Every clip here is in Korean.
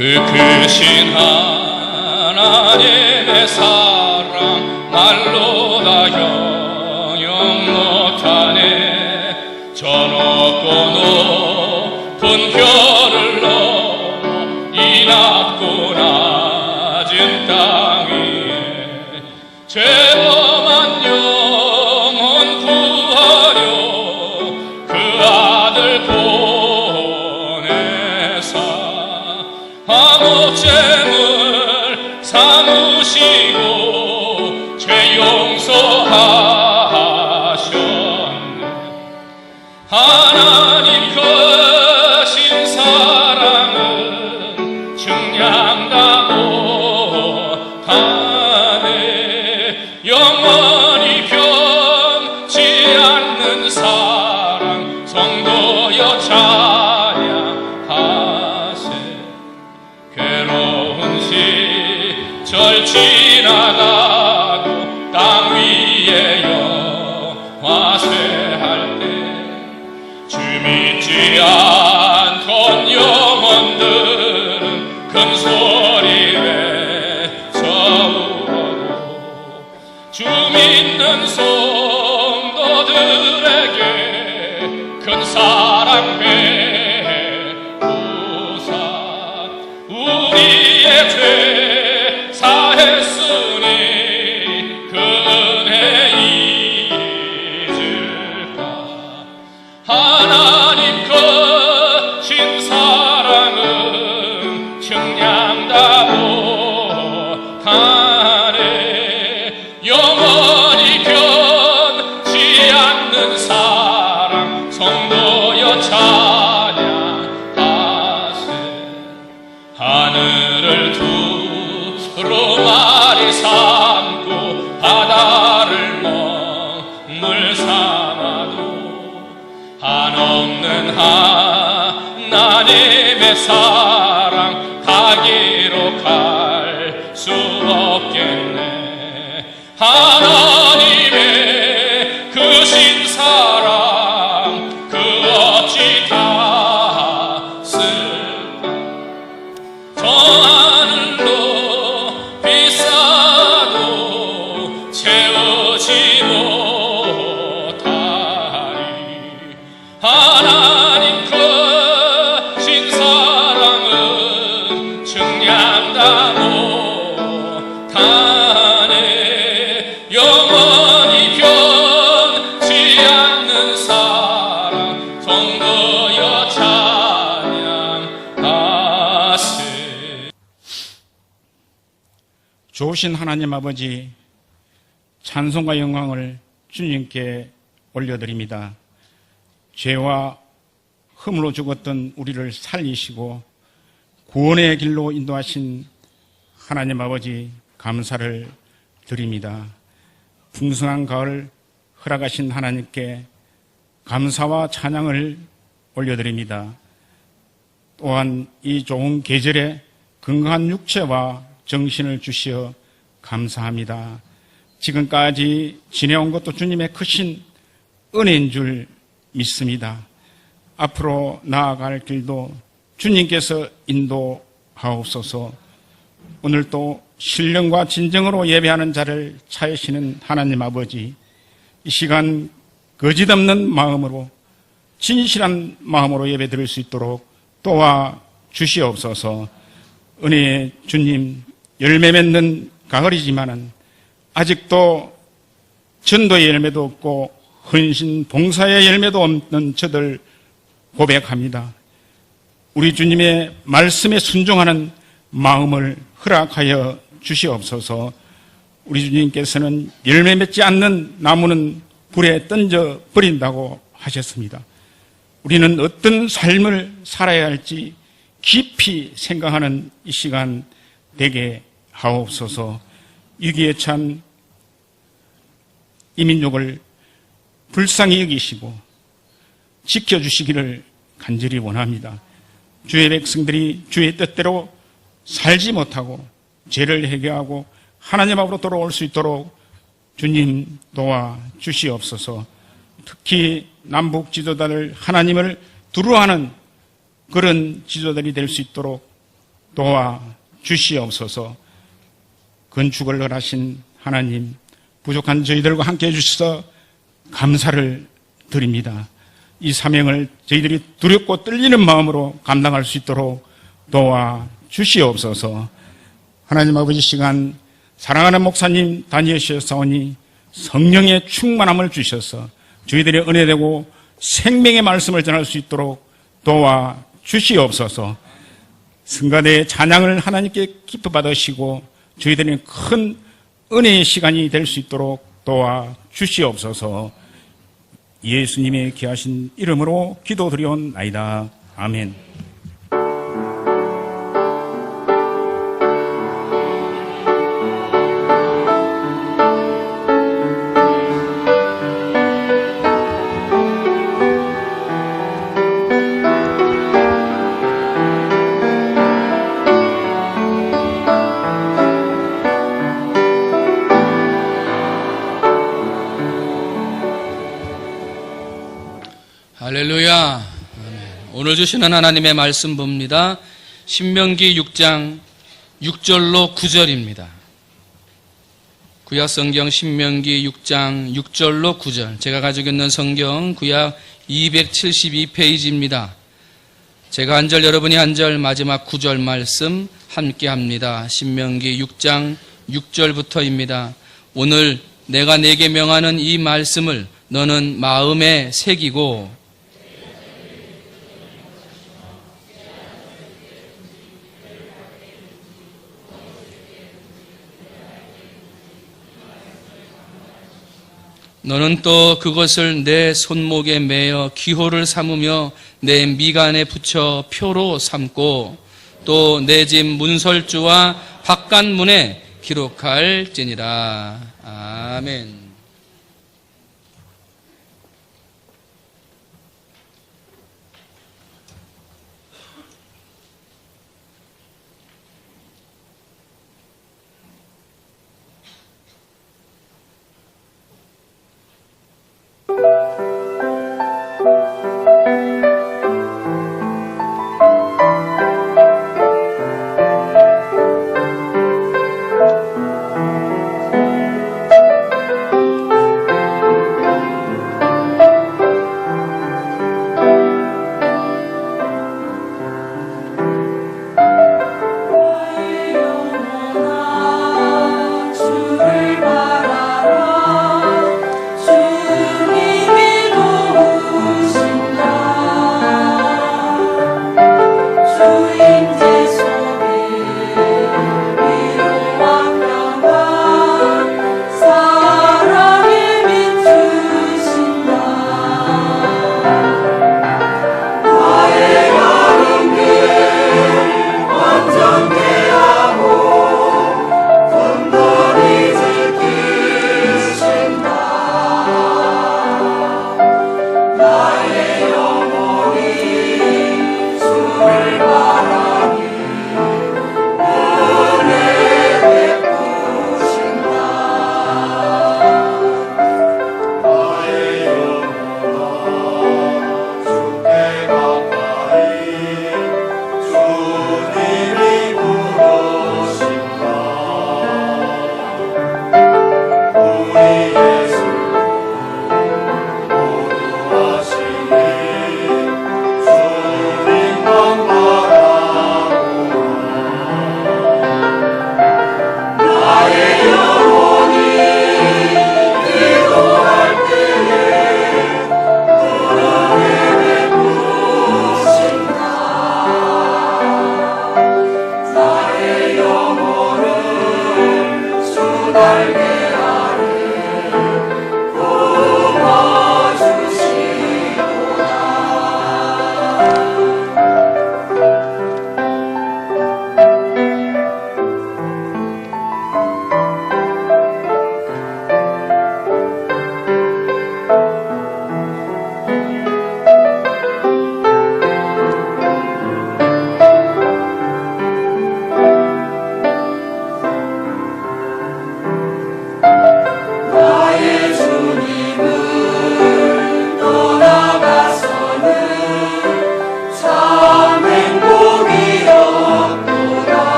크신 하나님의 사랑 말로 다 형용 못하네. 저 높고 높은 별을 넘어 이 낮고 낮은 땅 위에 죄범한 영혼 구하려 그 아들 보내사 화목제물 삼으시고 죄 용서하셨네. 하나님 크신 사랑은 측량 다 못하네. 영원히 변치 않는 사랑 성도여 찬양하세. 괴로운 시절 지나가고 땅 위에 영화쇠할 때 주 믿지 않던 영혼들은 큰 소리 외쳐울어도 주 믿는 성도들에게 큰 사랑 베푸사 우리의 죄 사했으니 그 은혜 잊을까. 하나님 크신 사랑은 측량 다 못하네. 영원히 변치 않는 사랑 성도여 찬양하세. 하늘을 두루마리 삼고 바다를 먹물 삼아도 한없는 하나님의 사랑 다 기록할 수 없겠네. 하나님의 크신 사랑 그 어찌 닿았을까. 저 하늘로 비싸도 채우지 못하리. 하나님 크신 사랑은 측량 다 못하네. 영원히 변치 않는 사랑 성도여 찬양하세. 좋으신 하나님 아버지, 찬송과 영광을 주님께 올려드립니다. 죄와 흠으로 죽었던 우리를 살리시고 구원의 길로 인도하신 하나님 아버지 감사를 드립니다. 풍성한 가을 허락하신 하나님께 감사와 찬양을 올려드립니다. 또한 이 좋은 계절에 건강한 육체와 정신을 주시어 감사합니다. 지금까지 지내온 것도 주님의 크신 은혜인 줄 믿습니다. 앞으로 나아갈 길도 주님께서 인도하옵소서. 오늘도 신령과 진정으로 예배하는 자를 찾으시는 하나님 아버지, 이 시간 거짓없는 마음으로 진실한 마음으로 예배 드릴 수 있도록 도와 주시옵소서. 은혜의 주님, 열매 맺는 가을이지만은 아직도 전도의 열매도 없고 헌신 봉사의 열매도 없는 저들 고백합니다. 우리 주님의 말씀에 순종하는 마음을 허락하여 주시옵소서. 우리 주님께서는 열매 맺지 않는 나무는 불에 던져 버린다고 하셨습니다. 우리는 어떤 삶을 살아야 할지 깊이 생각하는 이 시간 되게 하옵소서. 위기에 찬 이민족을 불쌍히 여기시고 지켜주시기를 간절히 원합니다. 주의 백성들이 주의 뜻대로 살지 못하고 죄를 해결하고 하나님 앞으로 돌아올 수 있도록 주님 도와 주시옵소서. 특히 남북 지도자들 하나님을 두려워하는 그런 지도자들이 될 수 있도록 도와 주시옵소서. 건축을 허락하신 하나님, 부족한 저희들과 함께 해주셔서 감사를 드립니다. 이 사명을 저희들이 두렵고 떨리는 마음으로 감당할 수 있도록 도와 주시옵소서. 하나님 아버지, 시간 사랑하는 목사님 다니엘시사오니 성령의 충만함을 주셔서 저희들의 은혜되고 생명의 말씀을 전할 수 있도록 도와 주시옵소서. 성가대의 찬양을 하나님께 기뻐 받으시고 저희들의 큰 은혜의 시간이 될 수 있도록 도와 주시옵소서. 예수님의 귀하신 이름으로 기도드리옵나이다. 아멘. 할렐루야. 오늘 주시는 하나님의 말씀 봅니다. 신명기 6장 6절로 9절입니다. 구약 성경 신명기 6장 6절로 9절. 제가 가지고 있는 성경 구약 272페이지입니다. 제가 한 절, 여러분이 한 절, 마지막 9절 말씀 함께 합니다. 신명기 6장 6절부터입니다. 오늘 내가 내게 명하는 이 말씀을 너는 마음에 새기고 너는 또 그것을 내 손목에 매어 기호를 삼으며 내 미간에 붙여 표로 삼고 또 내 집 문설주와 바깥문에 기록할지니라. 아멘.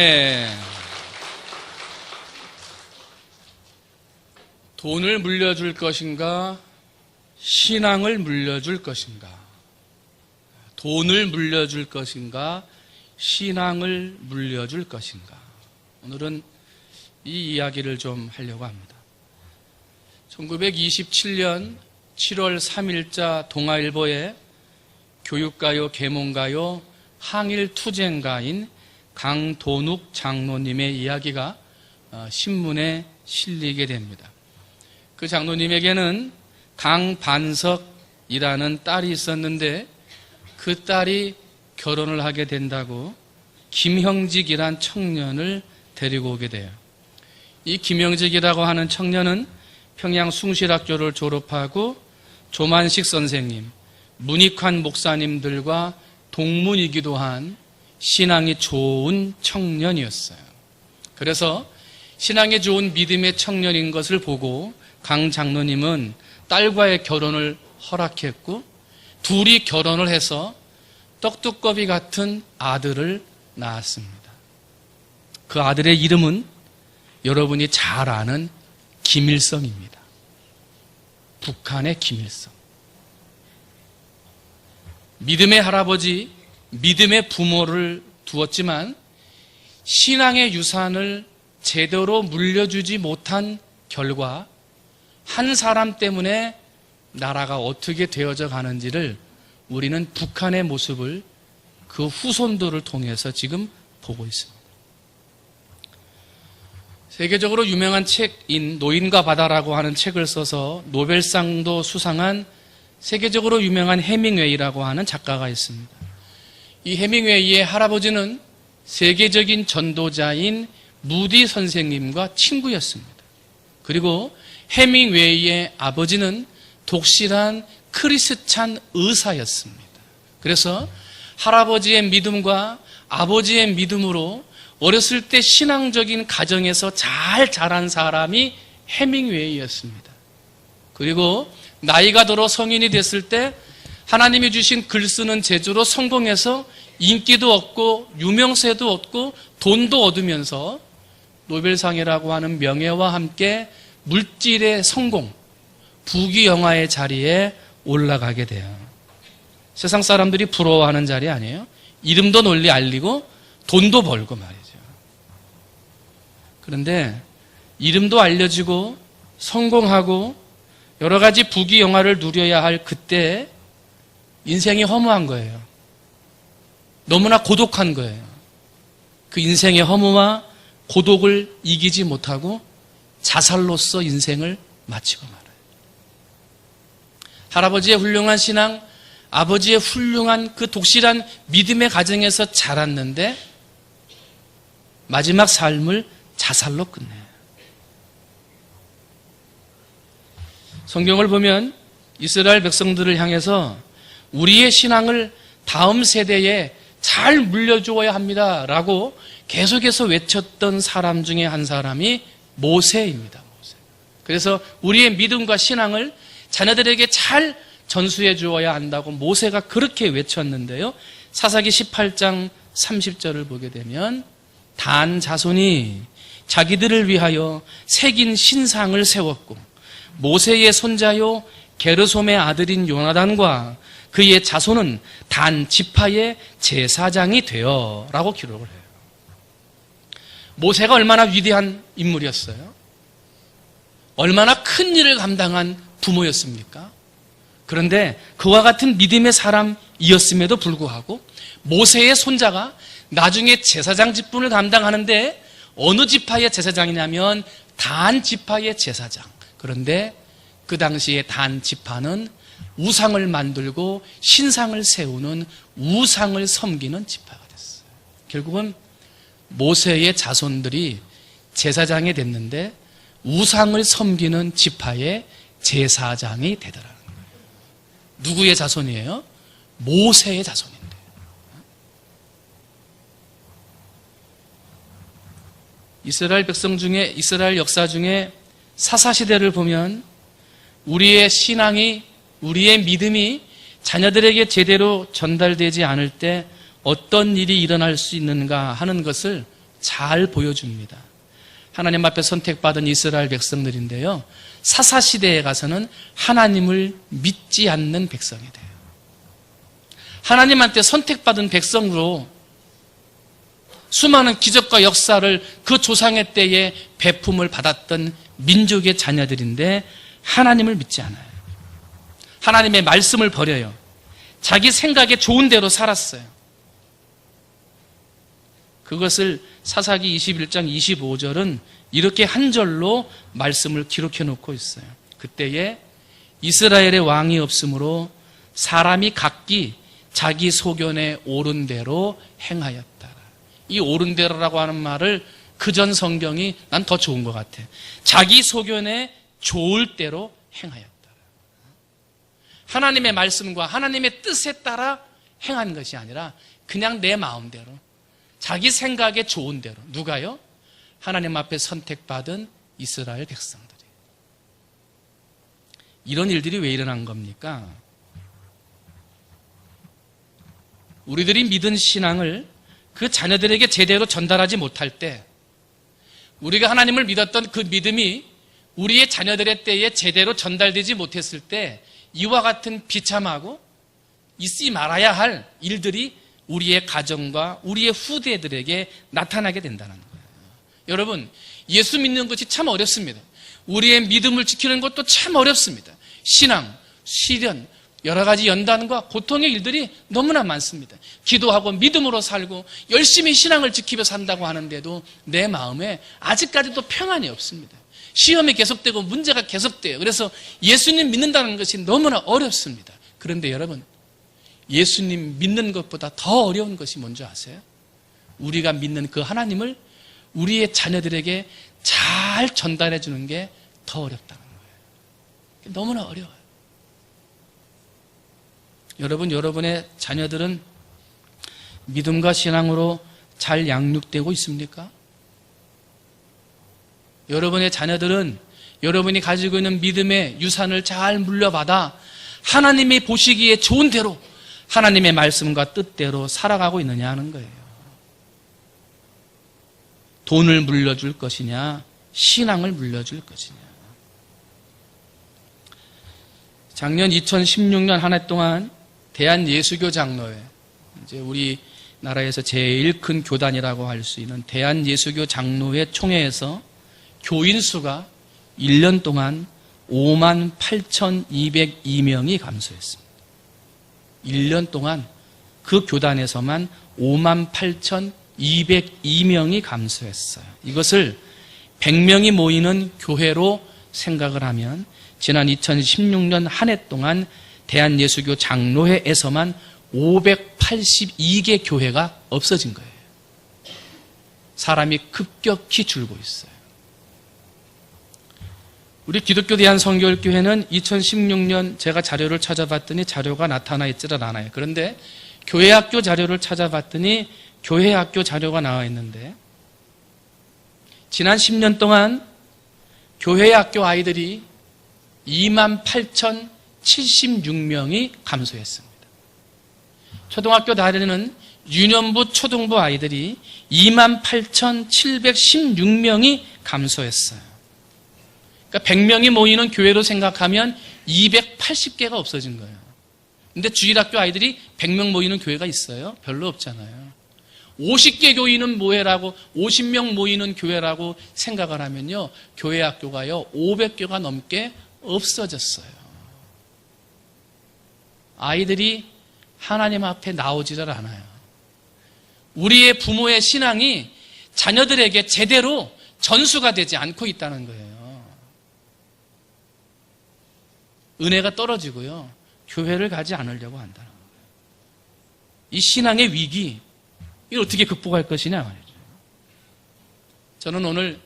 네. 돈을 물려줄 것인가? 신앙을 물려줄 것인가? 돈을 물려줄 것인가? 신앙을 물려줄 것인가? 오늘은 이 이야기를 좀 하려고 합니다. 1927년 7월 3일자 동아일보에 교육가요, 계몽가요, 항일투쟁가인 강도눅 장로님의 이야기가 신문에 실리게 됩니다. 그 장로님에게는 강반석이라는 딸이 있었는데 그 딸이 결혼을 하게 된다고 김형직이란 청년을 데리고 오게 돼요. 이 김형직이라고 하는 청년은 평양 숭실학교를 졸업하고 조만식 선생님, 문익환 목사님들과 동문이기도 한 신앙이 좋은 청년이었어요. 그래서 신앙이 좋은 믿음의 청년인 것을 보고 강 장로님은 딸과의 결혼을 허락했고 둘이 결혼을 해서 떡두꺼비 같은 아들을 낳았습니다. 그 아들의 이름은 여러분이 잘 아는 김일성입니다. 북한의 김일성. 믿음의 할아버지, 믿음의 부모를 두었지만 신앙의 유산을 제대로 물려주지 못한 결과 한 사람 때문에 나라가 어떻게 되어져 가는지를 우리는 북한의 모습을 그 후손들을 통해서 지금 보고 있습니다. 세계적으로 유명한 책인 노인과 바다라고 하는 책을 써서 노벨상도 수상한 세계적으로 유명한 해밍웨이라고 하는 작가가 있습니다. 이 해밍웨이의 할아버지는 세계적인 전도자인 무디 선생님과 친구였습니다. 그리고 해밍웨이의 아버지는 독실한 크리스찬 의사였습니다. 그래서 할아버지의 믿음과 아버지의 믿음으로 어렸을 때 신앙적인 가정에서 잘 자란 사람이 해밍웨이였습니다. 그리고 나이가 들어 성인이 됐을 때 하나님이 주신 글 쓰는 재주로 성공해서 인기도 얻고 유명세도 얻고 돈도 얻으면서 노벨상이라고 하는 명예와 함께 물질의 성공, 부귀영화의 자리에 올라가게 돼요. 세상 사람들이 부러워하는 자리 아니에요? 이름도 널리 알리고 돈도 벌고 말이죠. 그런데 이름도 알려지고 성공하고 여러 가지 부귀영화를 누려야 할 그때 인생이 허무한 거예요. 너무나 고독한 거예요. 그 인생의 허무와 고독을 이기지 못하고 자살로서 인생을 마치고 말아요. 할아버지의 훌륭한 신앙, 아버지의 훌륭한 그 독실한 믿음의 가정에서 자랐는데 마지막 삶을 자살로 끝내요. 성경을 보면 이스라엘 백성들을 향해서 우리의 신앙을 다음 세대에 잘 물려주어야 합니다라고 계속해서 외쳤던 사람 중에 한 사람이 모세입니다. 모세. 그래서 우리의 믿음과 신앙을 자녀들에게 잘 전수해 주어야 한다고 모세가 그렇게 외쳤는데요. 사사기 18장 30절을 보게 되면 단 자손이 자기들을 위하여 새긴 신상을 세웠고 모세의 손자요 게르솜의 아들인 요나단과 그의 자손은 단 지파의 제사장이 되어 라고 기록을 해요. 모세가 얼마나 위대한 인물이었어요? 얼마나 큰 일을 감당한 부모였습니까? 그런데 그와 같은 믿음의 사람이었음에도 불구하고 모세의 손자가 나중에 제사장 직분을 감당하는데 어느 지파의 제사장이냐면 단 지파의 제사장. 그런데 그 당시에 단 지파는 우상을 만들고 신상을 세우는 우상을 섬기는 지파가 됐어요. 결국은 모세의 자손들이 제사장이 됐는데 우상을 섬기는 지파의 제사장이 되더라는 거예요. 누구의 자손이에요? 모세의 자손인데. 이스라엘 백성 중에, 이스라엘 역사 중에 사사시대를 보면 우리의 신앙이, 우리의 믿음이 자녀들에게 제대로 전달되지 않을 때 어떤 일이 일어날 수 있는가 하는 것을 잘 보여줍니다. 하나님 앞에 선택받은 이스라엘 백성들인데요. 사사시대에 가서는 하나님을 믿지 않는 백성이 돼요. 하나님한테 선택받은 백성으로 수많은 기적과 역사를 그 조상의 때에 배품을 받았던 민족의 자녀들인데 하나님을 믿지 않아요. 하나님의 말씀을 버려요. 자기 생각에 좋은 대로 살았어요. 그것을 사사기 21장 25절은 이렇게 한 절로 말씀을 기록해 놓고 있어요. 그때에 이스라엘의 왕이 없으므로 사람이 각기 자기 소견에 옳은 대로 행하였다. 이 옳은 대로라고 하는 말을 그전 성경이 난 더 좋은 것 같아. 자기 소견에 좋을 대로 행하였다. 하나님의 말씀과 하나님의 뜻에 따라 행한 것이 아니라 그냥 내 마음대로 자기 생각에 좋은 대로. 누가요? 하나님 앞에 선택받은 이스라엘 백성들이. 이런 일들이 왜 일어난 겁니까? 우리들이 믿은 신앙을 그 자녀들에게 제대로 전달하지 못할 때, 우리가 하나님을 믿었던 그 믿음이 우리의 자녀들의 때에 제대로 전달되지 못했을 때 이와 같은 비참하고 있지 말아야 할 일들이 우리의 가정과 우리의 후대들에게 나타나게 된다는 거예요. 여러분, 예수 믿는 것이 참 어렵습니다. 우리의 믿음을 지키는 것도 참 어렵습니다. 신앙, 시련, 여러 가지 연단과 고통의 일들이 너무나 많습니다. 기도하고 믿음으로 살고 열심히 신앙을 지키며 산다고 하는데도 내 마음에 아직까지도 평안이 없습니다. 시험이 계속되고 문제가 계속돼요. 그래서 예수님 믿는다는 것이 너무나 어렵습니다. 그런데 여러분, 예수님 믿는 것보다 더 어려운 것이 뭔지 아세요? 우리가 믿는 그 하나님을 우리의 자녀들에게 잘 전달해 주는 게 더 어렵다는 거예요. 너무나 어려워요. 여러분, 여러분의 자녀들은 믿음과 신앙으로 잘 양육되고 있습니까? 여러분의 자녀들은 여러분이 가지고 있는 믿음의 유산을 잘 물려받아 하나님이 보시기에 좋은 대로 하나님의 말씀과 뜻대로 살아가고 있느냐 하는 거예요. 돈을 물려줄 것이냐, 신앙을 물려줄 것이냐. 작년 2016년 한 해 동안 대한예수교 장로회, 이제 우리나라에서 제일 큰 교단이라고 할 수 있는 대한예수교 장로회 총회에서 교인 수가 1년 동안 58,202명이 감소했습니다. 1년 동안 그 교단에서만 58,202명이 감소했어요. 이것을 100명이 모이는 교회로 생각을 하면 지난 2016년 한 해 동안 대한예수교 장로회에서만 582개 교회가 없어진 거예요. 사람이 급격히 줄고 있어요. 우리 기독교 대한성결교회는 2016년 제가 자료를 찾아봤더니 자료가 나타나 있지를 않아요. 그런데 교회학교 자료를 찾아봤더니 교회학교 자료가 나와 있는데 지난 10년 동안 교회학교 아이들이 28,076명이 감소했습니다. 초등학교 다니는 유년부, 초등부 아이들이 28,716명이 감소했어요. 그러니까 100명이 모이는 교회로 생각하면 280개가 없어진 거예요. 근데 주일학교 아이들이 100명 모이는 교회가 있어요? 별로 없잖아요. 50개 교인은 모회라고 50명 모이는 교회라고 생각을 하면요, 교회 학교가요 500개가 넘게 없어졌어요. 아이들이 하나님 앞에 나오지를 않아요. 우리의 부모의 신앙이 자녀들에게 제대로 전수가 되지 않고 있다는 거예요. 은혜가 떨어지고요, 교회를 가지 않으려고 한다는 거예요. 이 신앙의 위기, 이걸 어떻게 극복할 것이냐 말이죠. 저는 오늘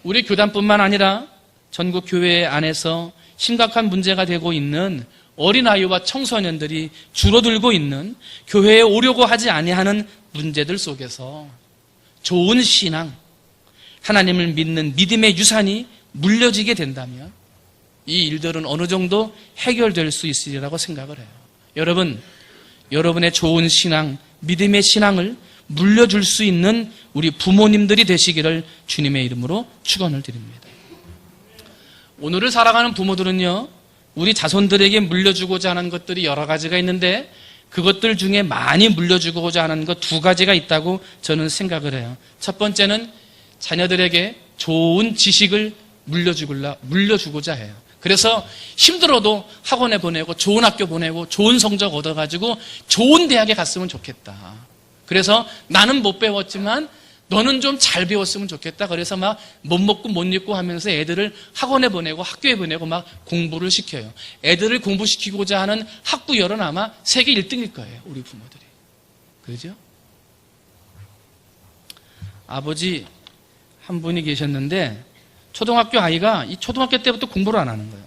우리 교단뿐만 아니라 전국 교회 안에서 심각한 문제가 되고 있는 어린아이와 청소년들이 줄어들고 있는 교회에 오려고 하지 아니하는 문제들 속에서 좋은 신앙, 하나님을 믿는 믿음의 유산이 물려지게 된다면 이 일들은 어느 정도 해결될 수 있으리라고 생각을 해요. 여러분, 여러분의 좋은 신앙, 믿음의 신앙을 물려줄 수 있는 우리 부모님들이 되시기를 주님의 이름으로 축원을 드립니다. 오늘을 살아가는 부모들은요, 우리 자손들에게 물려주고자 하는 것들이 여러 가지가 있는데 그것들 중에 많이 물려주고자 하는 것 두 가지가 있다고 저는 생각을 해요. 첫 번째는 자녀들에게 좋은 지식을 물려주고자 해요. 그래서 힘들어도 학원에 보내고 좋은 학교 보내고 좋은 성적 얻어가지고 좋은 대학에 갔으면 좋겠다. 그래서 나는 못 배웠지만 너는 좀 잘 배웠으면 좋겠다. 그래서 막 못 먹고 못 입고 하면서 애들을 학원에 보내고 학교에 보내고 막 공부를 시켜요. 애들을 공부시키고자 하는 학부열은 아마 세계 1등일 거예요. 우리 부모들이. 그죠? 아버지 한 분이 계셨는데 초등학교 아이가 이 초등학교 때부터 공부를 안 하는 거예요.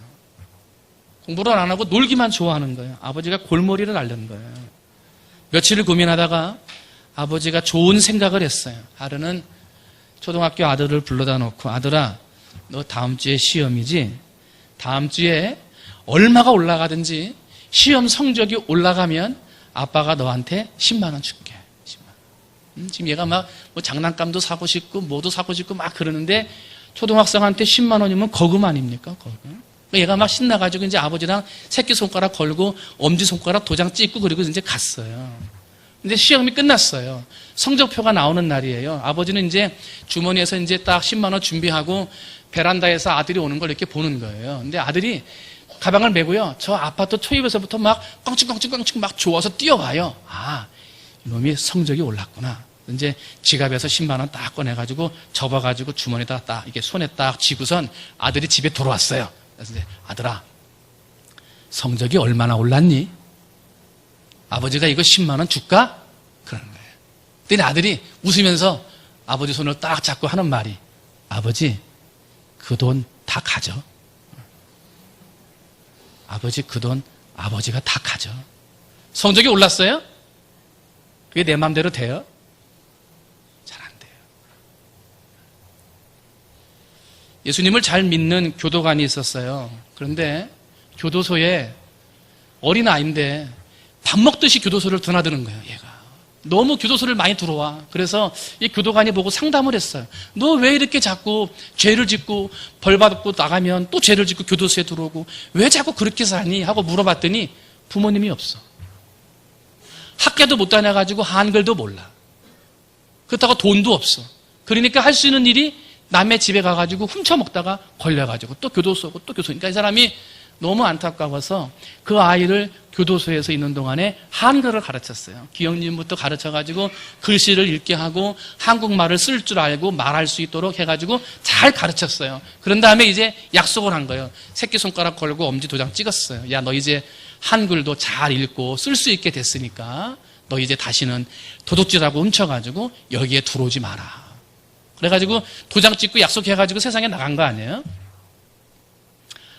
공부를 안 하고 놀기만 좋아하는 거예요. 아버지가 골머리를 앓는 거예요. 며칠을 고민하다가 아버지가 좋은 생각을 했어요. 하루는 초등학교 아들을 불러다 놓고 아들아, 너 다음 주에 시험이지? 다음 주에 얼마가 올라가든지 시험 성적이 올라가면 아빠가 너한테 10만 원 줄게. 10만 원. 지금 얘가 막 뭐 장난감도 사고 싶고 뭐도 사고 싶고 막 그러는데 초등학생한테 10만 원이면 거금 아닙니까? 거금. 얘가 막 신나가지고 이제 아버지랑 새끼손가락 걸고 엄지손가락 도장 찍고 그리고 이제 갔어요. 근데 시험이 끝났어요. 성적표가 나오는 날이에요. 아버지는 이제 주머니에서 이제 딱 10만 원 준비하고 베란다에서 아들이 오는 걸 이렇게 보는 거예요. 근데 아들이 가방을 메고요. 저 아파트 초입에서부터 막 껑충껑충껑충 막 좋아서 뛰어와요. 아, 이놈이 성적이 올랐구나. 이제 지갑에서 10만 원 딱 꺼내가지고 접어가지고 주머니에다 딱 이게 손에 딱 쥐고선 아들이 집에 들어왔어요. 그래서 이제 아들아, 성적이 얼마나 올랐니? 아버지가 이거 10만 원 줄까? 그러는 거예요. 근데 아들이 웃으면서 아버지 손을 딱 잡고 하는 말이 아버지, 그 돈 다 가져. 아버지, 그 돈 아버지가 다 가져. 성적이 올랐어요? 그게 내 마음대로 돼요? 잘 안 돼요. 예수님을 잘 믿는 교도관이 있었어요. 그런데 교도소에 어린아이인데 밥 먹듯이 교도소를 드나드는 거예요, 얘가. 너무 교도소를 많이 들어와. 그래서 이 교도관이 보고 상담을 했어요. 너 왜 이렇게 자꾸 죄를 짓고 벌 받고 나가면 또 죄를 짓고 교도소에 들어오고 왜 자꾸 그렇게 사니? 하고 물어봤더니 부모님이 없어. 학교도 못 다녀가지고 한글도 몰라. 그렇다고 돈도 없어. 그러니까 할 수 있는 일이 남의 집에 가가지고 훔쳐먹다가 걸려가지고 또 교도소고 또 교도소. 그러니까 이 사람이 너무 안타까워서 그 아이를 교도소에서 있는 동안에 한글을 가르쳤어요. 기억님부터 가르쳐가지고 글씨를 읽게 하고 한국말을 쓸 줄 알고 말할 수 있도록 해가지고 잘 가르쳤어요. 그런 다음에 이제 약속을 한 거예요. 새끼손가락 걸고 엄지 도장 찍었어요. 야, 너 이제 한글도 잘 읽고 쓸 수 있게 됐으니까 너 이제 다시는 도둑질하고 훔쳐가지고 여기에 들어오지 마라. 그래가지고 도장 찍고 약속해가지고 세상에 나간 거 아니에요?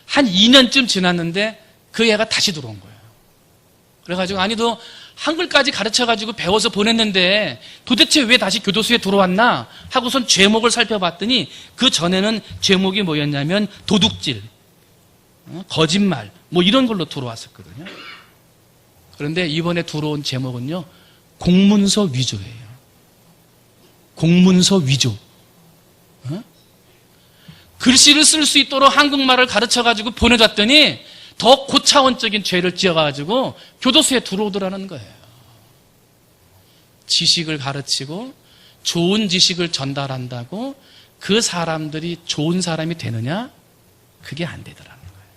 한 2년쯤 지났는데 그 애가 다시 들어온 거예요. 그래가지고 아니 너 한글까지 가르쳐가지고 배워서 보냈는데 도대체 왜 다시 교도소에 들어왔나 하고선 죄목을 살펴봤더니 그 전에는 죄목이 뭐였냐면 도둑질, 거짓말 뭐 이런 걸로 들어왔었거든요. 그런데 이번에 들어온 제목은요, 공문서 위조예요. 공문서 위조. 글씨를 쓸 수 있도록 한국말을 가르쳐가지고 보내줬더니 더 고차원적인 죄를 지어가지고 교도소에 들어오더라는 거예요. 지식을 가르치고 좋은 지식을 전달한다고 그 사람들이 좋은 사람이 되느냐? 그게 안 되더라는 거예요.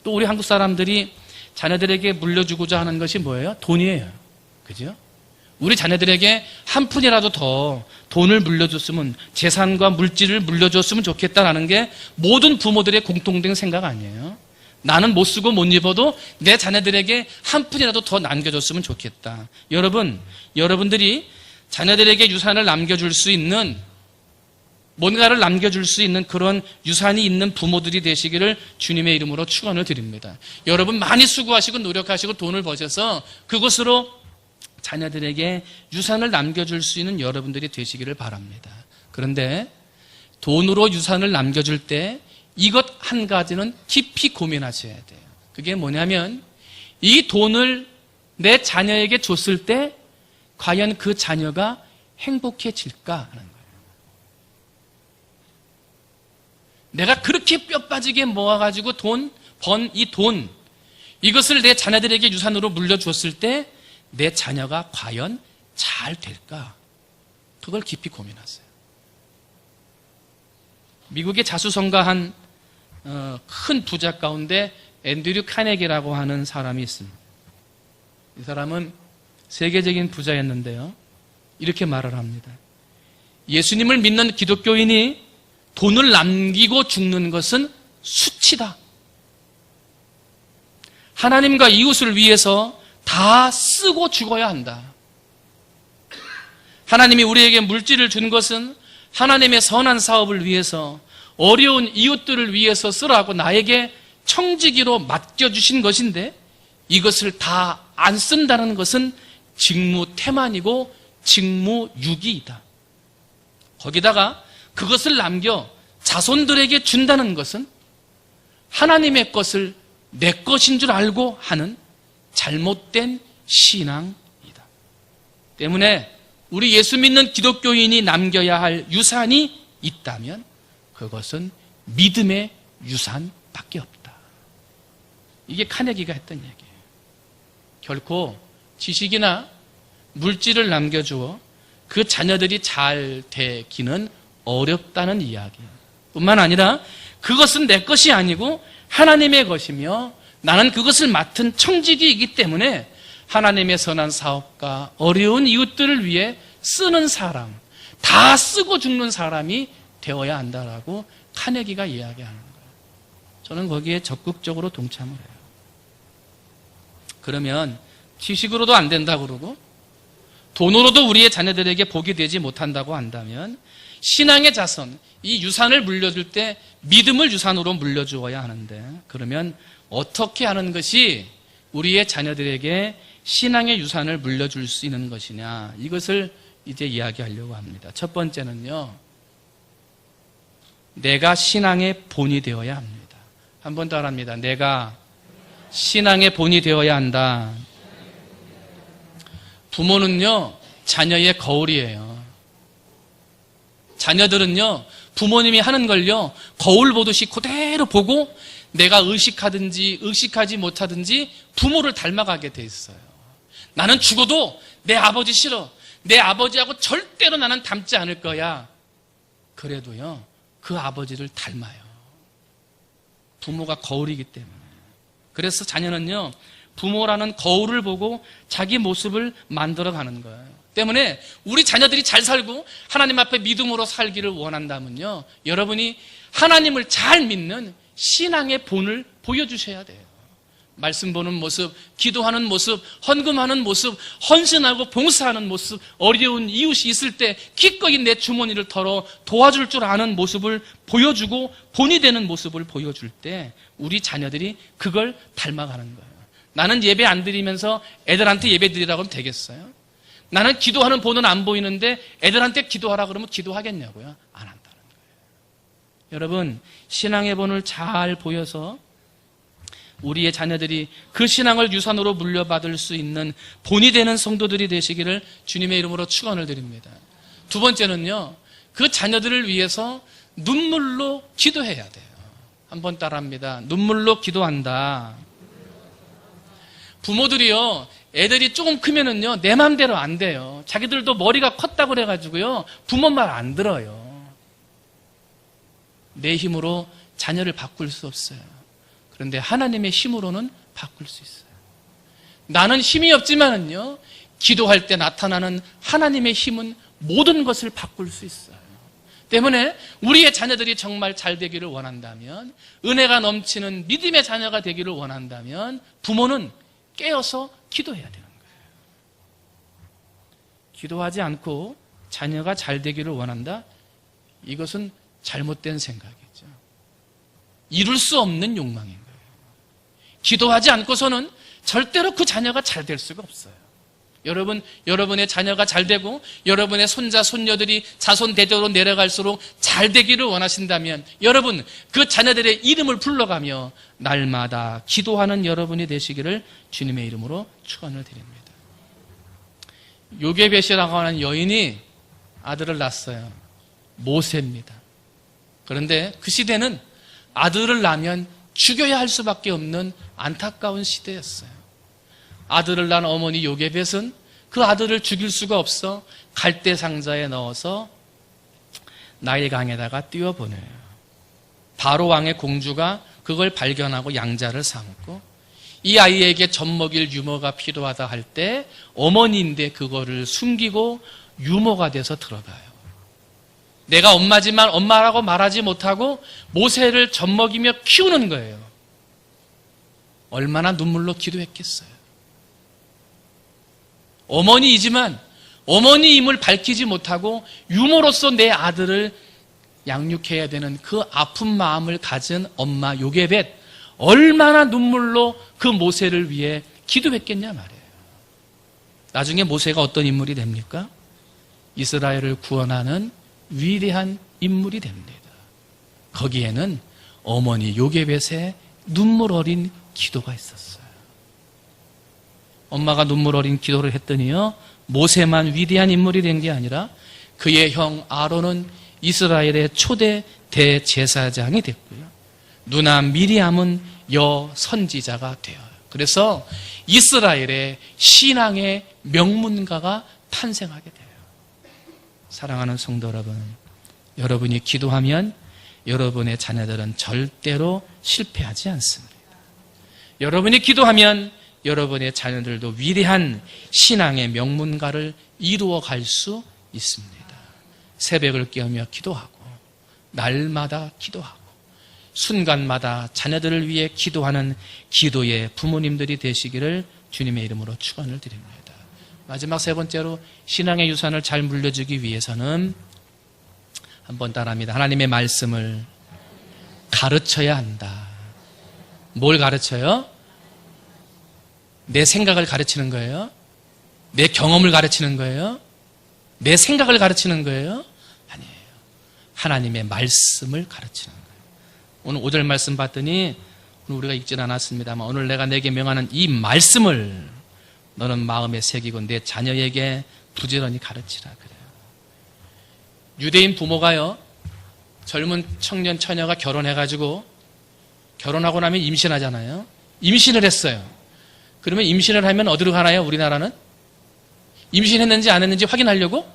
또 우리 한국 사람들이 자녀들에게 물려주고자 하는 것이 뭐예요? 돈이에요. 그죠? 우리 자녀들에게 한 푼이라도 더 돈을 물려줬으면, 재산과 물질을 물려줬으면 좋겠다라는 게 모든 부모들의 공통된 생각 아니에요? 나는 못 쓰고 못 입어도 내 자녀들에게 한 푼이라도 더 남겨줬으면 좋겠다. 여러분들이 자녀들에게 유산을 남겨줄 수 있는, 뭔가를 남겨줄 수 있는 그런 유산이 있는 부모들이 되시기를 주님의 이름으로 축원을 드립니다. 여러분 많이 수고하시고 노력하시고 돈을 버셔서 그것으로 자녀들에게 유산을 남겨줄 수 있는 여러분들이 되시기를 바랍니다. 그런데 돈으로 유산을 남겨줄 때 이것 한 가지는 깊이 고민하셔야 돼요. 그게 뭐냐면 이 돈을 내 자녀에게 줬을 때 과연 그 자녀가 행복해질까 하는 거예요. 내가 그렇게 뼈 빠지게 모아가지고 번 이 돈, 이것을 내 자녀들에게 유산으로 물려주었을 때 내 자녀가 과연 잘 될까? 그걸 깊이 고민하세요. 미국의 자수성가한 큰 부자 가운데 앤드류 카네기라고 하는 사람이 있습니다. 이 사람은 세계적인 부자였는데요. 이렇게 말을 합니다. 예수님을 믿는 기독교인이 돈을 남기고 죽는 것은 수치다. 하나님과 이웃을 위해서 다 쓰고 죽어야 한다. 하나님이 우리에게 물질을 준 것은 하나님의 선한 사업을 위해서, 어려운 이웃들을 위해서 쓰라고 나에게 청지기로 맡겨주신 것인데, 이것을 다 안 쓴다는 것은 직무태만이고 직무유기이다. 거기다가 그것을 남겨 자손들에게 준다는 것은 하나님의 것을 내 것인 줄 알고 하는 잘못된 신앙이다. 때문에 우리 예수 믿는 기독교인이 남겨야 할 유산이 있다면 그것은 믿음의 유산밖에 없다. 이게 카네기가 했던 얘기예요. 결코 지식이나 물질을 남겨주어 그 자녀들이 잘 되기는 어렵다는 이야기예요. 뿐만 아니라 그것은 내 것이 아니고 하나님의 것이며 나는 그것을 맡은 청지기이기 때문에 하나님의 선한 사업과 어려운 이웃들을 위해 쓰는 사람, 다 쓰고 죽는 사람이 되어야 한다라고 카네기가 이야기하는 거예요. 저는 거기에 적극적으로 동참을 해요. 그러면 지식으로도 안 된다고 그러고 돈으로도 우리의 자녀들에게 복이 되지 못한다고 한다면 신앙의 자손, 이 유산을 물려줄 때 믿음을 유산으로 물려주어야 하는데, 그러면 어떻게 하는 것이 우리의 자녀들에게 신앙의 유산을 물려줄 수 있는 것이냐, 이것을 이제 이야기하려고 합니다. 첫 번째는요, 내가 신앙의 본이 되어야 합니다. 한 번 더 합니다. 내가 신앙의 본이 되어야 한다. 부모는요, 자녀의 거울이에요. 자녀들은요, 부모님이 하는 걸요, 거울 보듯이 그대로 보고 내가 의식하든지 의식하지 못하든지 부모를 닮아가게 돼 있어요. 나는 죽어도 내 아버지 싫어. 내 아버지하고 절대로 나는 닮지 않을 거야. 그래도요, 그 아버지를 닮아요. 부모가 거울이기 때문에. 그래서 자녀는요, 부모라는 거울을 보고 자기 모습을 만들어가는 거예요. 때문에 우리 자녀들이 잘 살고 하나님 앞에 믿음으로 살기를 원한다면요, 여러분이 하나님을 잘 믿는 신앙의 본을 보여주셔야 돼요. 말씀 보는 모습, 기도하는 모습, 헌금하는 모습, 헌신하고 봉사하는 모습, 어려운 이웃이 있을 때 기꺼이 내 주머니를 털어 도와줄 줄 아는 모습을 보여주고 본이 되는 모습을 보여줄 때 우리 자녀들이 그걸 닮아가는 거예요. 나는 예배 안 드리면서 애들한테 예배 드리라고 하면 되겠어요? 나는 기도하는 본은 안 보이는데 애들한테 기도하라 그러면 기도하겠냐고요? 안 한다는 거예요. 여러분, 신앙의 본을 잘 보여서 우리의 자녀들이 그 신앙을 유산으로 물려받을 수 있는 본이 되는 성도들이 되시기를 주님의 이름으로 축원을 드립니다. 두 번째는요, 그 자녀들을 위해서 눈물로 기도해야 돼요. 한번 따라합니다. 눈물로 기도한다. 부모들이요, 애들이 조금 크면은요, 내 맘대로 안 돼요. 자기들도 머리가 컸다고 그래가지고요, 부모 말 안 들어요. 내 힘으로 자녀를 바꿀 수 없어요. 그런데 하나님의 힘으로는 바꿀 수 있어요. 나는 힘이 없지만은요, 기도할 때 나타나는 하나님의 힘은 모든 것을 바꿀 수 있어요. 때문에 우리의 자녀들이 정말 잘 되기를 원한다면, 은혜가 넘치는 믿음의 자녀가 되기를 원한다면 부모는 깨어서 기도해야 되는 거예요. 기도하지 않고 자녀가 잘 되기를 원한다? 이것은 잘못된 생각이죠. 이룰 수 없는 욕망인 거예요. 기도하지 않고서는 절대로 그 자녀가 잘 될 수가 없어요. 여러분, 여러분의 자녀가 잘 되고 여러분의 손자, 손녀들이 자손 대대로 내려갈수록 잘 되기를 원하신다면 여러분, 그 자녀들의 이름을 불러가며 날마다 기도하는 여러분이 되시기를 주님의 이름으로 축원을 드립니다. 요게벳이라고 하는 여인이 아들을 낳았어요. 모세입니다. 그런데 그 시대는 아들을 낳으면 죽여야 할 수밖에 없는 안타까운 시대였어요. 아들을 낳은 어머니 요게벳은 그 아들을 죽일 수가 없어 갈대 상자에 넣어서 나일강에다가 띄워보내요. 바로 왕의 공주가 그걸 발견하고 양자를 삼고 이 아이에게 젖 먹일 유모가 필요하다 할 때 어머니인데 그거를 숨기고 유모가 돼서 들어가요. 내가 엄마지만 엄마라고 말하지 못하고 모세를 젖 먹이며 키우는 거예요. 얼마나 눈물로 기도했겠어요. 어머니이지만 어머니임을 밝히지 못하고 유모로서 내 아들을 양육해야 되는 그 아픈 마음을 가진 엄마 요게벳, 얼마나 눈물로 그 모세를 위해 기도했겠냐 말이에요. 나중에 모세가 어떤 인물이 됩니까? 이스라엘을 구원하는 위대한 인물이 됩니다. 거기에는 어머니 요게벳의 눈물 어린 기도가 있었어요. 엄마가 눈물 어린 기도를 했더니요, 모세만 위대한 인물이 된 게 아니라 그의 형 아론은 이스라엘의 초대 대제사장이 됐고요. 누나 미리암은 여선지자가 되어요. 그래서 이스라엘의 신앙의 명문가가 탄생하게 돼요. 사랑하는 성도 여러분, 여러분이 기도하면 여러분의 자녀들은 절대로 실패하지 않습니다. 여러분이 기도하면 여러분의 자녀들도 위대한 신앙의 명문가를 이루어 갈 수 있습니다. 새벽을 깨우며 기도하고 날마다 기도하고 순간마다 자녀들을 위해 기도하는 기도의 부모님들이 되시기를 주님의 이름으로 축원을 드립니다. 마지막 세 번째로 신앙의 유산을 잘 물려주기 위해서는 한번 따라합니다. 하나님의 말씀을 가르쳐야 한다. 뭘 가르쳐요? 내 생각을 가르치는 거예요? 내 경험을 가르치는 거예요? 내 생각을 가르치는 거예요? 아니에요. 하나님의 말씀을 가르치는 거예요. 오늘 5절 말씀 봤더니 오늘 우리가 읽진 않았습니다만 오늘 내가 내게 명하는 이 말씀을 너는 마음에 새기고 내 자녀에게 부지런히 가르치라 그래요. 유대인 부모가요, 젊은 청년 처녀가 결혼해가지고 결혼하고 나면 임신하잖아요. 임신을 했어요. 그러면 임신을 하면 어디로 가나요? 우리나라는? 임신했는지 안 했는지 확인하려고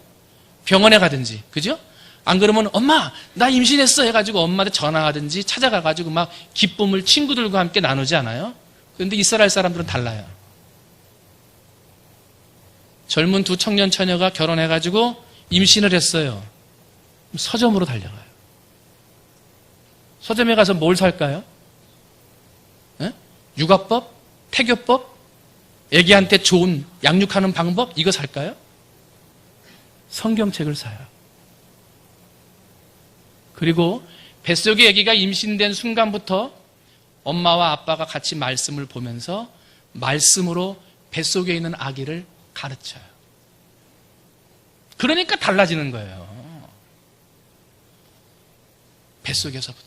병원에 가든지, 그죠? 안 그러면 엄마 나 임신했어 해가지고 엄마한테 전화하든지 찾아가가지고 막 기쁨을 친구들과 함께 나누지 않아요? 그런데 이스라엘 사람들은 달라요. 젊은 두 청년 처녀가 결혼해가지고 임신을 했어요. 서점으로 달려가요. 서점에 가서 뭘 살까요? 에? 육아법? 태교법? 애기한테 좋은 양육하는 방법? 이거 살까요? 성경책을 사요. 그리고 뱃속의 아기가 임신된 순간부터 엄마와 아빠가 같이 말씀을 보면서 말씀으로 뱃속에 있는 아기를 가르쳐요. 그러니까 달라지는 거예요. 뱃속에서부터.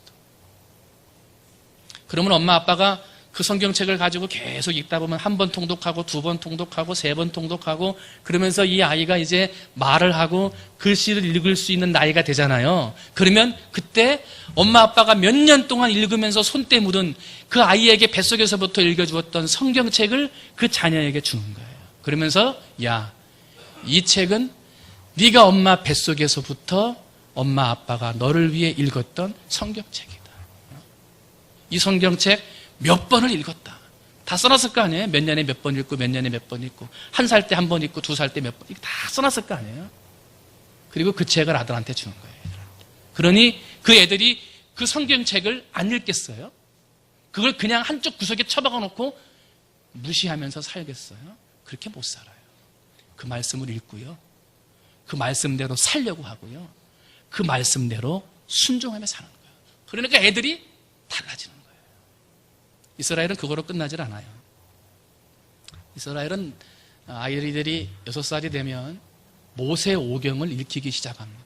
그러면 엄마 아빠가 그 성경책을 가지고 계속 읽다 보면 한 번 통독하고 두 번 통독하고 세 번 통독하고 그러면서 이 아이가 이제 말을 하고 글씨를 읽을 수 있는 나이가 되잖아요. 그러면 그때 엄마 아빠가 몇 년 동안 읽으면서 손때 묻은 그 아이에게 뱃속에서부터 읽어주었던 성경책을 그 자녀에게 주는 거예요. 그러면서 야, 이 책은 네가 엄마 뱃속에서부터 엄마 아빠가 너를 위해 읽었던 성경책이다. 이 성경책 몇 번을 읽었다. 다 써놨을 거 아니에요? 몇 년에 몇 번 읽고 몇 년에 몇 번 읽고 한 살 때 한 번 읽고 두 살 때 몇 번 읽고 다 써놨을 거 아니에요? 그리고 그 책을 아들한테 주는 거예요. 그러니 그 애들이 그 성경책을 안 읽겠어요? 그걸 그냥 한쪽 구석에 처박아 놓고 무시하면서 살겠어요? 그렇게 못 살아요. 그 말씀을 읽고요. 그 말씀대로 살려고 하고요. 그 말씀대로 순종하며 사는 거예요. 그러니까 애들이 달라지는 거예요. 이스라엘은 그거로 끝나질 않아요. 이스라엘은 아이들이 6살이 되면 모세오경을 읽히기 시작합니다.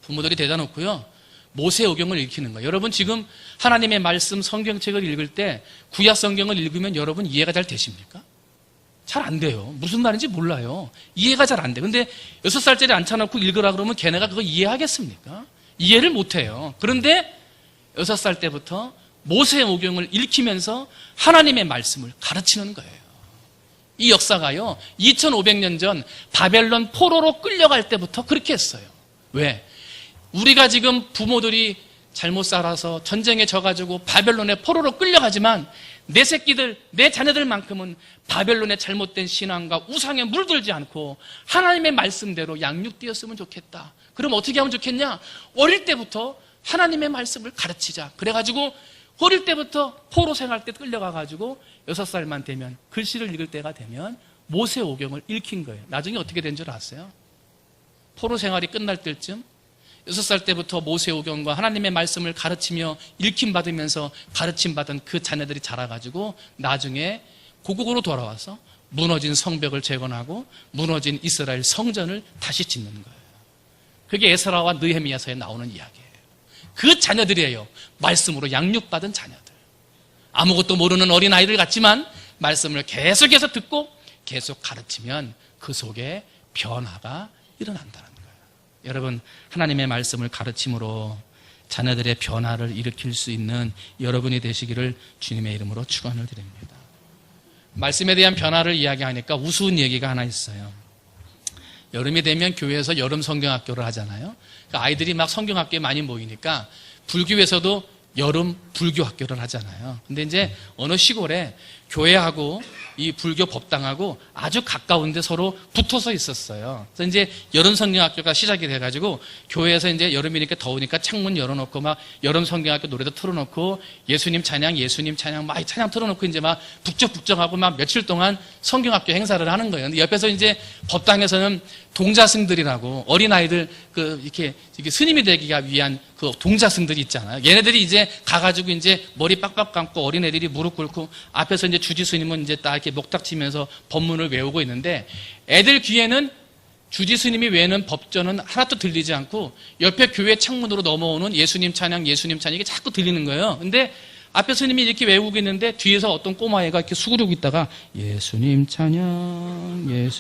부모들이 대다 놓고요. 모세오경을 읽히는 거예요. 여러분 지금 하나님의 말씀 성경책을 읽을 때 구약 성경을 읽으면 여러분 이해가 잘 되십니까? 잘 안 돼요. 무슨 말인지 몰라요. 이해가 잘 안 돼. 근데 6살짜리 앉혀놓고 읽으라 그러면 걔네가 그거 이해하겠습니까? 이해를 못 해요. 그런데 6살 때부터 모세오경을 읽히면서 하나님의 말씀을 가르치는 거예요. 이 역사가요, 2500년 전 바벨론 포로로 끌려갈 때부터 그렇게 했어요. 왜? 우리가 지금 부모들이 잘못 살아서 전쟁에 져가지고 바벨론의 포로로 끌려가지만 내 새끼들, 내 자녀들만큼은 바벨론의 잘못된 신앙과 우상에 물들지 않고 하나님의 말씀대로 양육되었으면 좋겠다. 그럼 어떻게 하면 좋겠냐? 어릴 때부터 하나님의 말씀을 가르치자. 그래가지고 어릴 때부터 포로 생활 때 끌려가가지고 6살만 되면, 글씨를 읽을 때가 되면 모세오경을 읽힌 거예요. 나중에 어떻게 된 줄 아세요? 포로 생활이 끝날 때쯤 6살 때부터 모세오경과 하나님의 말씀을 가르치며 읽힘 받으면서 가르침 받은 그 자녀들이 자라가지고 나중에 고국으로 돌아와서 무너진 성벽을 재건하고 무너진 이스라엘 성전을 다시 짓는 거예요. 그게 에스라와 느헤미야서에 나오는 이야기예요. 그 자녀들이에요. 말씀으로 양육받은 자녀들. 아무것도 모르는 어린아이들 같지만 말씀을 계속해서 듣고 계속 가르치면 그 속에 변화가 일어난다는 거예요. 여러분, 하나님의 말씀을 가르침으로 자녀들의 변화를 일으킬 수 있는 여러분이 되시기를 주님의 이름으로 축원을 드립니다. 말씀에 대한 변화를 이야기하니까 우스운 얘기가 하나 있어요. 여름이 되면 교회에서 여름 성경학교를 하잖아요. 그러니까 아이들이 막 성경학교에 많이 모이니까 불교에서도 여름 불교학교를 하잖아요. 근데 이제 어느 시골에 교회하고 이 불교 법당하고 아주 가까운데 서로 붙어서 있었어요. 그래서 이제 여름 성경학교가 시작이 돼가지고 교회에서 이제 여름이니까 더우니까 창문 열어놓고 막 여름 성경학교 노래도 틀어놓고 예수님 찬양 막 찬양 틀어놓고 이제 막 북적북적하고 막 며칠 동안 성경학교 행사를 하는 거예요. 근데 옆에서 이제 법당에서는 동자승들이라고 어린아이들 이렇게 스님이 되기가 위한 그 동자승들이 있잖아요. 얘네들이 이제 가가지고 이제 머리 빡빡 감고 어린애들이 무릎 꿇고 앞에서 이제 주지 스님은 이제 딱 이렇게 목탁 치면서 법문을 외우고 있는데 애들 귀에는 주지 스님이 외우는 법전은 하나도 들리지 않고 옆에 교회 창문으로 넘어오는 예수님 찬양 이게 자꾸 들리는 거예요. 근데 앞에 스님이 이렇게 외우고 있는데 뒤에서 어떤 꼬마애가 이렇게 수그르고 있다가 예수님 찬양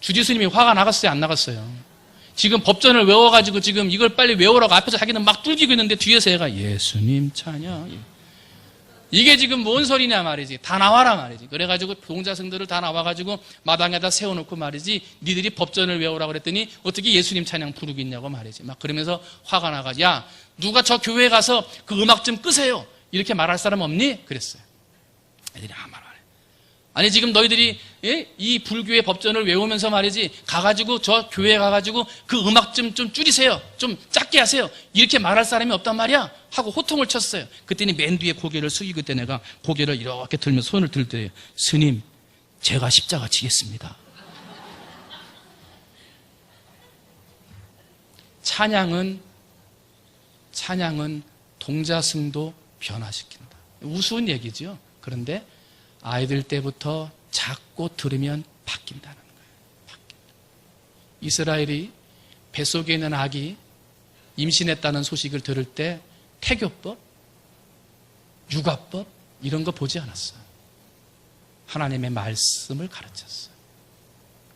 주지 스님이 화가 나갔어요, 안 나갔어요? 지금 법전을 외워가지고 지금 이걸 빨리 외우라고 앞에서 자기는 막 뚫기고 있는데 뒤에서 얘가 예수님 찬양. 이게 지금 뭔 소리냐 말이지. 다 나와라 말이지. 그래가지고 동자승들을 다 나와가지고 마당에다 세워놓고 말이지. 니들이 법전을 외우라고 그랬더니 어떻게 예수님 찬양 부르고 있냐고 말이지. 막 그러면서 화가 나가. 야, 누가 저 교회에 가서 그 음악 좀 끄세요. 이렇게 말할 사람 없니? 그랬어요. 애들이 아무 말 안 해. 아니 지금 너희들이 이 불교의 법전을 외우면서 말이지 가가지고 저 교회에 가가지고 그 음악 좀 줄이세요. 좀 작게 하세요. 이렇게 말할 사람이 없단 말이야. 하고 호통을 쳤어요. 그때는 맨 뒤에 고개를 숙이고 그때 내가 고개를 이렇게 들면서 손을 들 때 스님 제가 십자가 지겠습니다. 찬양은 동자승도 변화시킨다. 우스운 얘기죠. 그런데 아이들 때부터 자꾸 들으면 바뀐다는 거예요. 이스라엘이 뱃속에 있는 아기 임신했다는 소식을 들을 때 태교법, 육아법 이런 거 보지 않았어요. 하나님의 말씀을 가르쳤어요.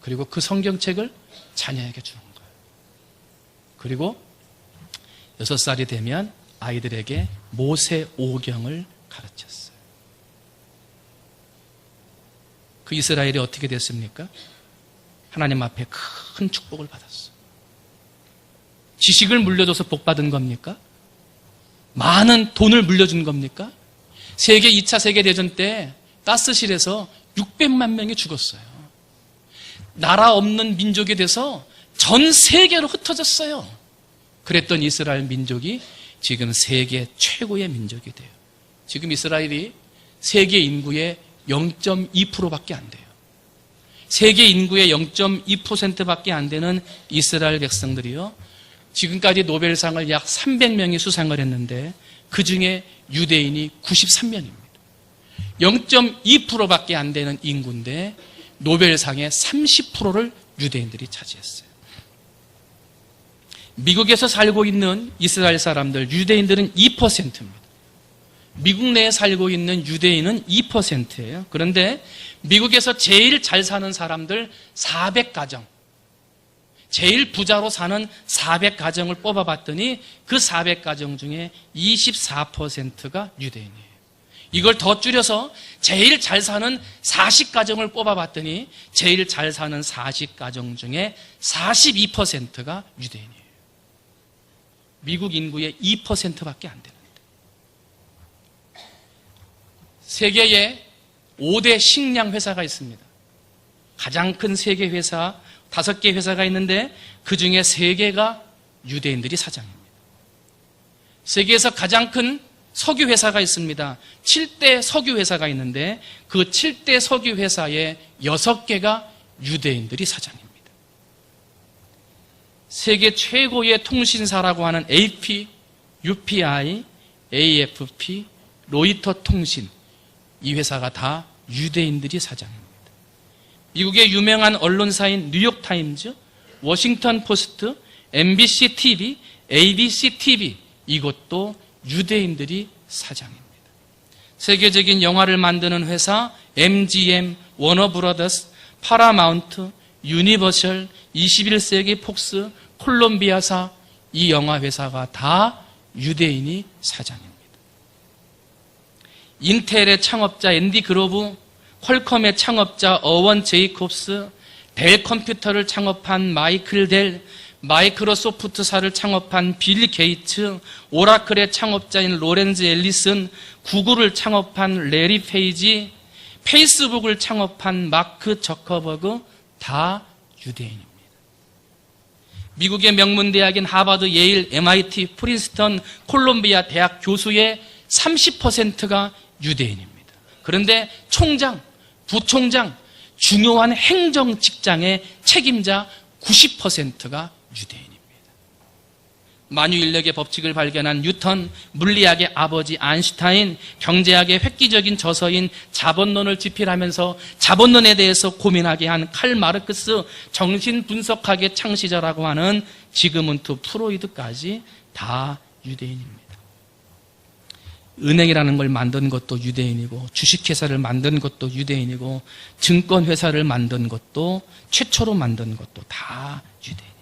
그리고 그 성경책을 자녀에게 주는 거예요. 그리고 6살이 되면 아이들에게 모세오경을 가르쳤어요. 그 이스라엘이 어떻게 됐습니까? 하나님 앞에 큰 축복을 받았어요. 지식을 물려줘서 복 받은 겁니까? 많은 돈을 물려준 겁니까? 세계 2차 세계대전 때 가스실에서 600만 명이 죽었어요. 나라 없는 민족이 돼서 전 세계로 흩어졌어요. 그랬던 이스라엘 민족이 지금 세계 최고의 민족이 돼요. 지금 이스라엘이 세계 인구의 0.2%밖에 안 돼요. 세계 인구의 0.2%밖에 안 되는 이스라엘 백성들이요. 지금까지 노벨상을 약 300명이 수상을 했는데 그 중에 유대인이 93명입니다. 0.2%밖에 안 되는 인구인데 노벨상의 30%를 유대인들이 차지했어요. 미국에서 살고 있는 이스라엘 사람들, 유대인들은 2%입니다. 미국 내에 살고 있는 유대인은 2%예요. 그런데 미국에서 제일 잘 사는 사람들 400가정, 제일 부자로 사는 400가정을 뽑아봤더니 그 400가정 중에 24%가 유대인이에요. 이걸 더 줄여서 제일 잘 사는 40가정을 뽑아봤더니 제일 잘 사는 40가정 중에 42%가 유대인이에요. 미국 인구의 2%밖에 안 되는데. 세계에 5대 식량 회사가 있습니다. 가장 큰 세계 회사 5개 회사가 있는데 그 중에 3개가 유대인들이 사장입니다. 세계에서 가장 큰 석유 회사가 있습니다. 7대 석유 회사가 있는데 그 7대 석유 회사의 6개가 유대인들이 사장입니다. 세계 최고의 통신사라고 하는 AP, UPI, AFP, 로이터 통신, 이 회사가 다 유대인들이 사장입니다. 미국의 유명한 언론사인 뉴욕타임즈, 워싱턴 포스트, MBC TV, ABC TV, 이것도 유대인들이 사장입니다. 세계적인 영화를 만드는 회사 MGM, 워너브라더스, 파라마운트, 유니버셜, 21세기 폭스, 콜롬비아사, 이 영화 회사가 다 유대인이 사장입니다. 인텔의 창업자 앤디 그로브, 퀄컴의 창업자 어원 제이콥스, 델 컴퓨터를 창업한 마이클 델, 마이크로소프트사를 창업한 빌 게이츠, 오라클의 창업자인 로렌즈 앨리슨, 구글을 창업한 레리 페이지, 페이스북을 창업한 마크 저커버그, 다 유대인입니다. 미국의 명문대학인 하버드, 예일, MIT, 프린스턴, 콜롬비아 대학 교수의 30%가 유대인입니다. 그런데 총장, 부총장, 중요한 행정 직장의 책임자 90%가 유대인입니다. 만유인력의 법칙을 발견한 뉴턴, 물리학의 아버지 아인슈타인, 경제학의 획기적인 저서인 자본론을 집필하면서 자본론에 대해서 고민하게 한 칼 마르크스, 정신분석학의 창시자라고 하는 지그문트 프로이드까지 다 유대인입니다. 은행이라는 걸 만든 것도 유대인이고, 주식회사를 만든 것도 유대인이고, 증권회사를 만든 것도, 최초로 만든 것도 다 유대인이에요.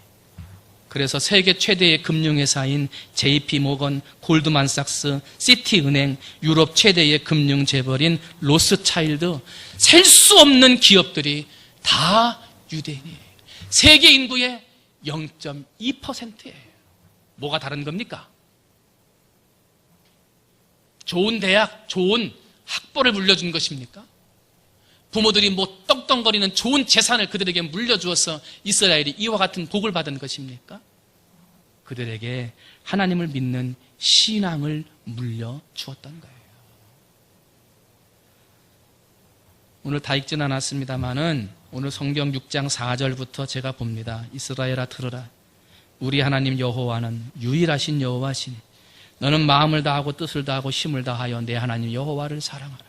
그래서 세계 최대의 금융회사인 JP 모건, 골드만삭스, 시티은행, 유럽 최대의 금융재벌인 로스차일드, 셀 수 없는 기업들이 다 유대인이에요. 세계 인구의 0.2%예요. 뭐가 다른 겁니까? 좋은 대학, 좋은 학벌을 물려준 것입니까? 부모들이 뭐 떵떵거리는 좋은 재산을 그들에게 물려주어서 이스라엘이 이와 같은 복을 받은 것입니까? 그들에게 하나님을 믿는 신앙을 물려주었던 거예요. 오늘 다 읽진 않았습니다만은 오늘 성경 6장 4절부터 제가 봅니다. 이스라엘아 들으라. 우리 하나님 여호와는 유일하신 여호와시니 너는 마음을 다하고 뜻을 다하고 힘을 다하여 내 하나님 여호와를 사랑하라.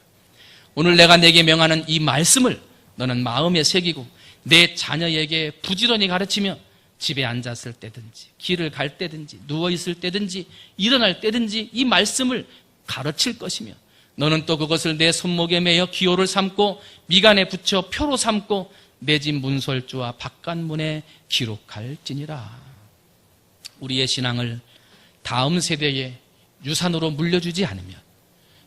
오늘 내가 내게 명하는 이 말씀을 너는 마음에 새기고 내 자녀에게 부지런히 가르치며 집에 앉았을 때든지 길을 갈 때든지 누워있을 때든지 일어날 때든지 이 말씀을 가르칠 것이며 너는 또 그것을 내 손목에 매어 기호를 삼고 미간에 붙여 표로 삼고 내 집 문설주와 바깥문에 기록할지니라. 우리의 신앙을 다음 세대에 유산으로 물려주지 않으면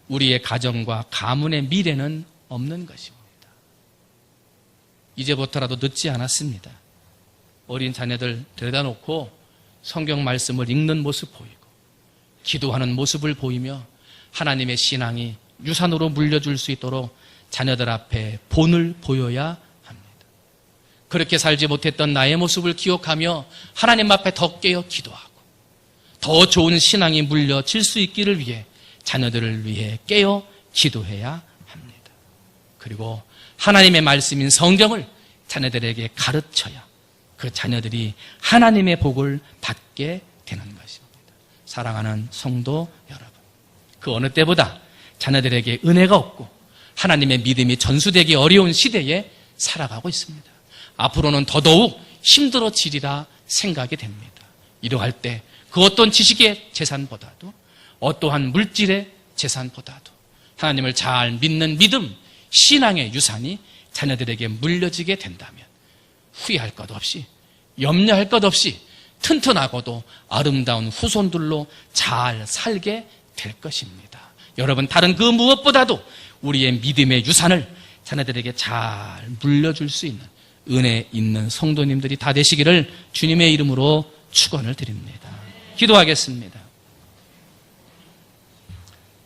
우리의 가정과 가문의 미래는 없는 것입니다. 이제부터라도 늦지 않았습니다. 어린 자녀들 데려다 놓고 성경 말씀을 읽는 모습 보이고 기도하는 모습을 보이며 하나님의 신앙이 유산으로 물려줄 수 있도록 자녀들 앞에 본을 보여야 합니다. 그렇게 살지 못했던 나의 모습을 기억하며 하나님 앞에 더 깨어 기도하고 더 좋은 신앙이 물려질 수 있기를 위해 자녀들을 위해 깨어 기도해야 합니다. 그리고 하나님의 말씀인 성경을 자녀들에게 가르쳐야 그 자녀들이 하나님의 복을 받게 되는 것입니다. 사랑하는 성도 여러분, 그 어느 때보다 자녀들에게 은혜가 없고 하나님의 믿음이 전수되기 어려운 시대에 살아가고 있습니다. 앞으로는 더더욱 힘들어지리라 생각이 됩니다. 이러할 때 그 어떤 지식의 재산보다도 어떠한 물질의 재산보다도 하나님을 잘 믿는 믿음, 신앙의 유산이 자녀들에게 물려지게 된다면 후회할 것 없이, 염려할 것 없이 튼튼하고도 아름다운 후손들로 잘 살게 될 것입니다. 여러분, 다른 그 무엇보다도 우리의 믿음의 유산을 자녀들에게 잘 물려줄 수 있는 은혜 있는 성도님들이 다 되시기를 주님의 이름으로 축원을 드립니다. 기도하겠습니다.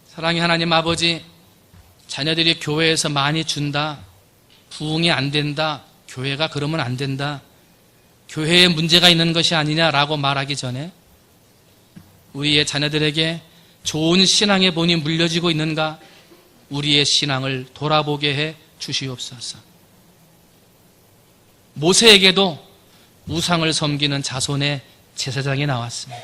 사랑의 하나님 아버지, 자녀들이 교회에서 많이 준다, 부흥이 안 된다, 교회가 그러면 안 된다, 교회에 문제가 있는 것이 아니냐라고 말하기 전에 우리의 자녀들에게 좋은 신앙의 본이 물려지고 있는가, 우리의 신앙을 돌아보게 해 주시옵소서. 모세에게도 우상을 섬기는 자손의 제사장이 나왔습니다.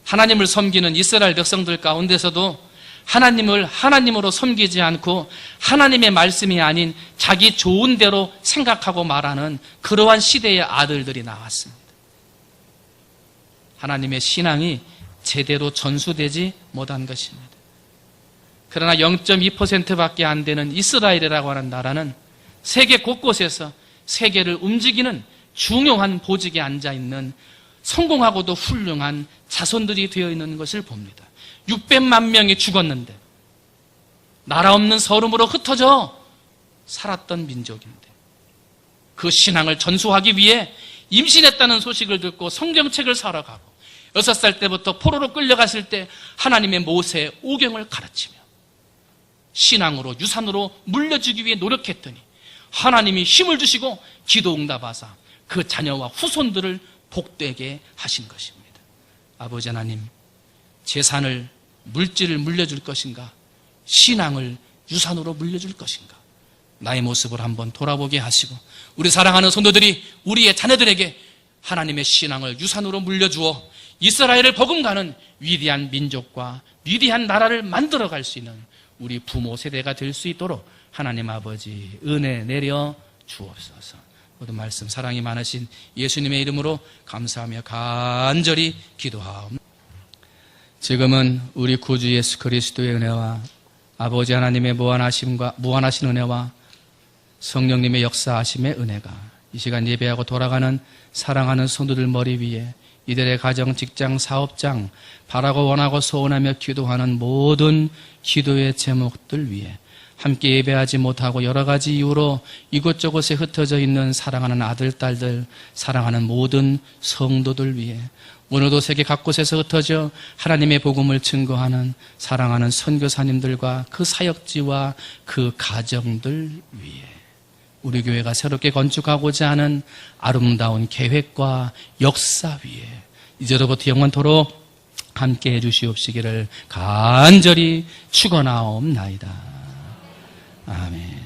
하나님을 섬기는 이스라엘 백성들 가운데서도 하나님을 하나님으로 섬기지 않고 하나님의 말씀이 아닌 자기 좋은 대로 생각하고 말하는 그러한 시대의 아들들이 나왔습니다. 하나님의 신앙이 제대로 전수되지 못한 것입니다. 그러나 0.2%밖에 안 되는 이스라엘이라고 하는 나라는 세계 곳곳에서 세계를 움직이는 중요한 보직에 앉아있는 성공하고도 훌륭한 자손들이 되어 있는 것을 봅니다. 600만 명이 죽었는데 나라 없는 서름으로 흩어져 살았던 민족인데 그 신앙을 전수하기 위해 임신했다는 소식을 듣고 성경책을 사러 가고 6살 때부터 포로로 끌려갔을 때 하나님의 모세 오경을 가르치며 신앙으로 유산으로 물려주기 위해 노력했더니 하나님이 힘을 주시고 기도 응답하사 그 자녀와 후손들을 복되게 하신 것입니다. 아버지 하나님, 재산을, 물질을 물려줄 것인가, 신앙을 유산으로 물려줄 것인가, 나의 모습을 한번 돌아보게 하시고 우리 사랑하는 성도들이 우리의 자녀들에게 하나님의 신앙을 유산으로 물려주어 이스라엘을 버금가는 위대한 민족과 위대한 나라를 만들어갈 수 있는 우리 부모 세대가 될 수 있도록 하나님 아버지 은혜 내려 주옵소서. 모든 말씀 사랑이 많으신 예수님의 이름으로 감사하며 간절히 기도하옵나이다. 지금은 우리 구주 예수 그리스도의 은혜와 아버지 하나님의 무한하신 은혜와 성령님의 역사하심의 은혜가 이 시간 예배하고 돌아가는 사랑하는 성도들 머리 위에 이들의 가정, 직장, 사업장, 바라고 원하고 소원하며 기도하는 모든 기도의 제목들 위에 함께 예배하지 못하고 여러 가지 이유로 이곳저곳에 흩어져 있는 사랑하는 아들, 딸들, 사랑하는 모든 성도들 위해 오늘도 세계 각곳에서 흩어져 하나님의 복음을 증거하는 사랑하는 선교사님들과 그 사역지와 그 가정들 위해 우리 교회가 새롭게 건축하고자 하는 아름다운 계획과 역사 위에 이제로부터 영원토록 함께해 주시옵시기를 간절히 축원하옵나이다. 아멘.